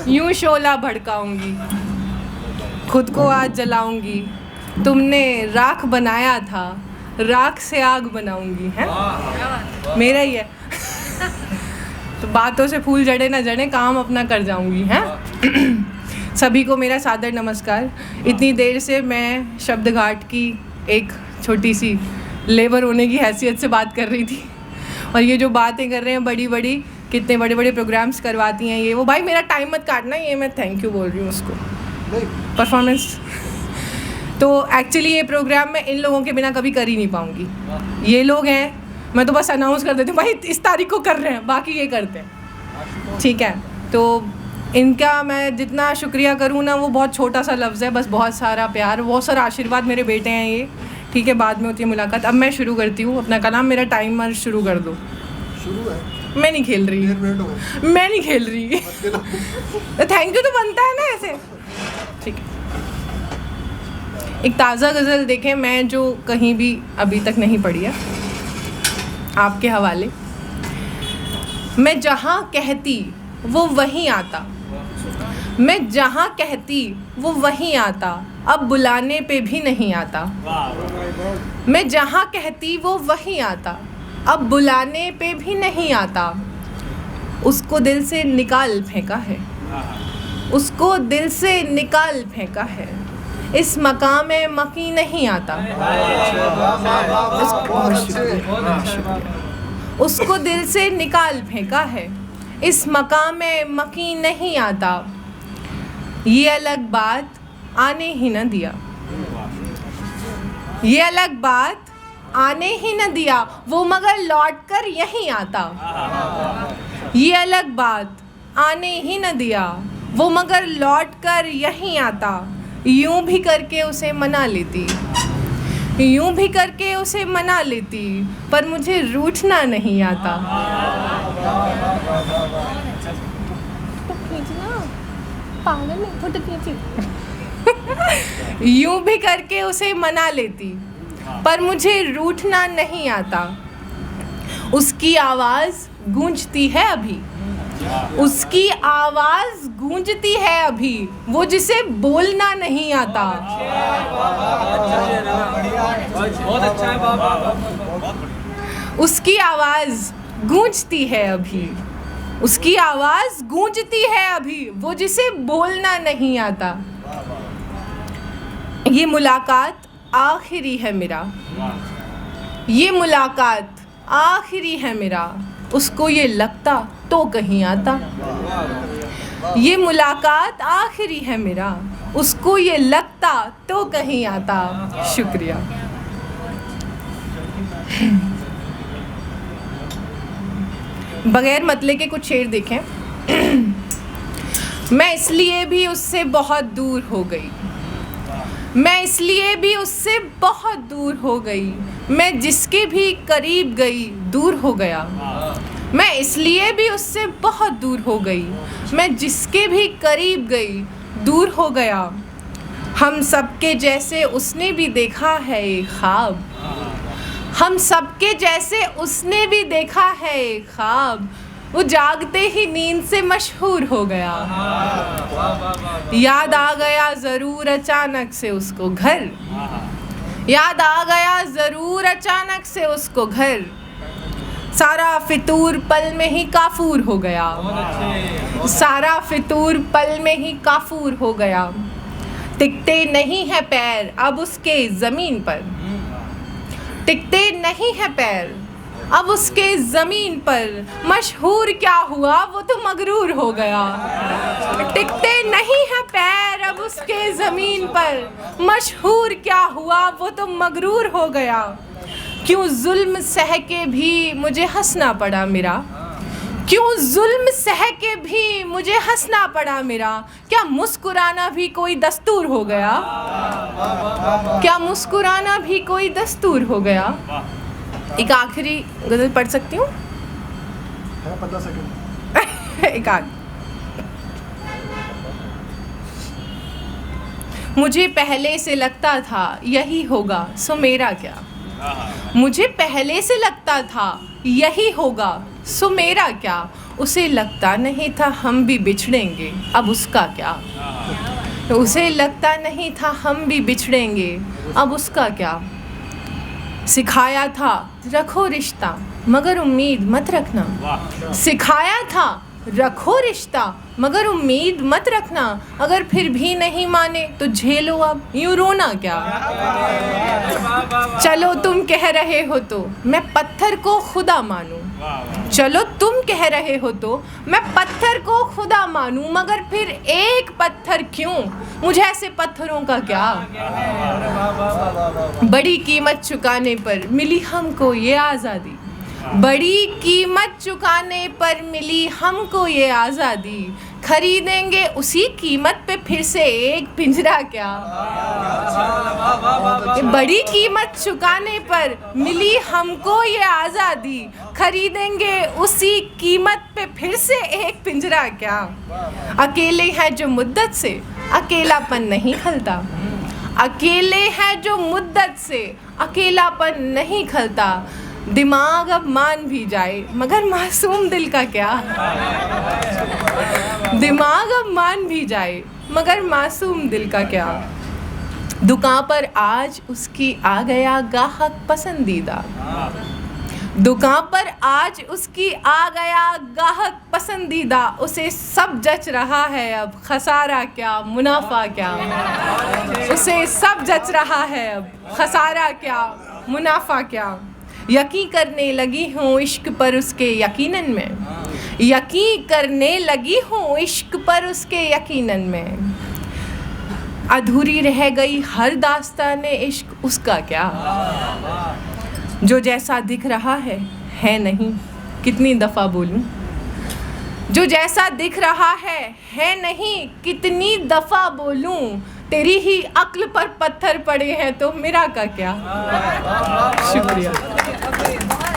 यूं शोला भड़काऊंगी, खुद को आज जलाऊंगी, तुमने राख बनाया था, राख से आग बनाऊंगी। हैं मेरा ही है। तो बातों से फूल जड़े ना जड़े, काम अपना कर जाऊंगी। हैं सभी को मेरा सादर नमस्कार। इतनी देर से मैं शब्द घाट की एक छोटी सी लेबर होने की हैसियत से बात कर रही थी, और ये जो बातें कर रहे हैं बड़ी बड़ी, कितने बड़े बड़े प्रोग्राम्स करवाती हैं ये वो। भाई मेरा टाइम मत काटना, ये मैं थैंक यू बोल रही हूँ उसको, परफॉर्मेंस। तो एक्चुअली ये प्रोग्राम मैं इन लोगों के बिना कभी कर ही नहीं पाऊँगी। ये लोग हैं, मैं तो बस अनाउंस कर देती हूँ भाई इस तारीख को कर रहे हैं, बाकी ये करते हैं, ठीक है। तो इनका मैं जितना शुक्रिया करूँ ना वो बहुत छोटा सा लफ्ज़ है। बस बहुत सारा प्यार, बहुत सारा आशीर्वाद, मेरे बेटे हैं ये, ठीक है। बाद में होती है मुलाकात। अब मैं शुरू करती हूँ अपना कलाम। मेरा टाइमर शुरू कर दो। शुरू है? मैं नहीं खेल रही, मैं नहीं खेल रही। थैंक यू तो बनता है ना ऐसे, ठीक है। एक ताज़ा गज़ल देखें मैं, जो कहीं भी अभी तक नहीं पढ़ी है, आपके हवाले। मैं जहाँ कहती वो वहीं आता, मैं जहाँ कहती वो वहीं आता, अब बुलाने पे भी नहीं आता। मैं जहाँ कहती वो वहीं आता, अब बुलाने पे भी नहीं आता। उसको दिल से निकाल फेंका है, उसको दिल से निकाल फेंका है, इस मकाम में मकी नहीं आता। उसको दिल से निकाल फेंका है, इस मकाम में मकी नहीं आता। ये अलग बात आने ही न दिया, ये अलग बात आने ही न दिया, वो मगर लौट कर यहीं आता। ये अलग बात आने ही न दिया, वो मगर लौट कर यहीं आता। यूं भी करके उसे मना लेती, यूं भी करके उसे मना लेती, पर मुझे रूठना नहीं आता। यूं भी करके उसे मना लेती, पर मुझे रूठना नहीं आता। उसकी आवाज़ गूंजती है अभी, उसकी आवाज़ गूंजती है अभी, वो जिसे बोलना नहीं आता। उसकी आवाज़ गूंजती है अभी, उसकी आवाज़ गूंजती है अभी, वो जिसे बोलना नहीं आता। ये मुलाकात आखिरी है मेरा, ये मुलाकात आखिरी है मेरा, उसको ये लगता तो कहीं आता। ये मुलाकात आखिरी है मेरा, उसको ये लगता तो कहीं आता। शुक्रिया। बगैर मतले के कुछ शेर देखें। मैं इसलिए भी उससे बहुत दूर हो गई, मैं इसलिए भी उससे बहुत दूर हो गई, मैं जिसके भी करीब गई दूर हो गया। मैं इसलिए भी उससे बहुत दूर हो गई, मैं जिसके भी करीब गई दूर हो गया। हम सबके जैसे उसने भी देखा है एक ख्वाब, हम सबके जैसे उसने भी देखा है एक ख्वाब, वो जागते ही नींद से मशहूर हो गया। याद आ गया ज़रूर अचानक से उसको घर, याद आ गया ज़रूर अचानक से उसको घर। सारा फितूर पल में ही काफूर हो गया, सारा फितूर पल में ही काफूर हो गया। टिकते नहीं है पैर अब उसके ज़मीन पर, टिकते नहीं है पैर अब उसके ज़मीन पर। मशहूर क्या हुआ वो तो मगरूर हो गया। टिकते नहीं है पैर अब उसके ज़मीन पर, मशहूर क्या हुआ वो तो मगरूर हो गया। क्यों जुल्म सह के भी मुझे हंसना पड़ा मेरा, क्यों जुल्म सह के भी मुझे हंसना पड़ा मेरा। क्या मुस्कुराना भी कोई दस्तूर हो गया, क्या मुस्कुराना भी कोई दस्तूर हो गया। एक आखिरी गज़ल पढ़ सकती हूँ? 15 सेकंड। एक आध। मुझे पहले से लगता था यही होगा सो मेरा क्या, मुझे पहले से लगता था यही होगा सो मेरा क्या। उसे लगता नहीं था हम भी बिछड़ेंगे, अब उसका क्या। उसे लगता नहीं था हम भी बिछड़ेंगे, अब उसका क्या। सिखाया था रखो रिश्ता मगर उम्मीद मत रखना। सिखाया था रखो रिश्ता मगर उम्मीद मत रखना। अगर फिर भी नहीं माने तो झेलो, अब यूं रोना क्या। चलो तुम कह रहे हो तो मैं पत्थर को खुदा मानूं। चलो तुम कह रहे हो तो मैं पत्थर को खुदा मानूं, मगर फिर एक पत्थर क्यों, मुझे ऐसे पत्थरों का क्या। बड़ी कीमत चुकाने पर मिली हमको ये आज़ादी। बड़ी कीमत चुकाने पर मिली हमको ये आज़ादी। खरीदेंगे उसी कीमत पे फिर से एक पिंजरा क्या। बड़ी कीमत चुकाने पर मिली हमको ये आज़ादी। खरीदेंगे उसी कीमत पे फिर से एक पिंजरा क्या। अकेले हैं जो मुद्दत से अकेलापन नहीं खलता। अकेले हैं जो मुद्दत से अकेलापन नहीं खलता। दिमाग अब मान भी जाए मगर मासूम दिल का क्या। दिमाग अब मान भी जाए मगर मासूम दिल का क्या। दुकान पर आज उसकी आ गया गाहक पसंदीदा। दुकान पर आज उसकी आ गया गाहक पसंदीदा। उसे सब जच रहा है अब खसारा क्या मुनाफा क्या। उसे सब जच रहा है अब खसारा क्या मुनाफा क्या। यकीन करने लगी हूँ इश्क पर उसके यकीनन में। यकीन करने लगी हूँ इश्क पर उसके यकीनन में। अधूरी रह गई हर दास्ताने इश्क उसका क्या। जो जैसा दिख रहा है नहीं, कितनी दफ़ा बोलूं। जो जैसा दिख रहा है नहीं, कितनी दफ़ा बोलूं। तेरी ही अक्ल पर पत्थर पड़े हैं तो मेरा का क्या। शुक्रिया।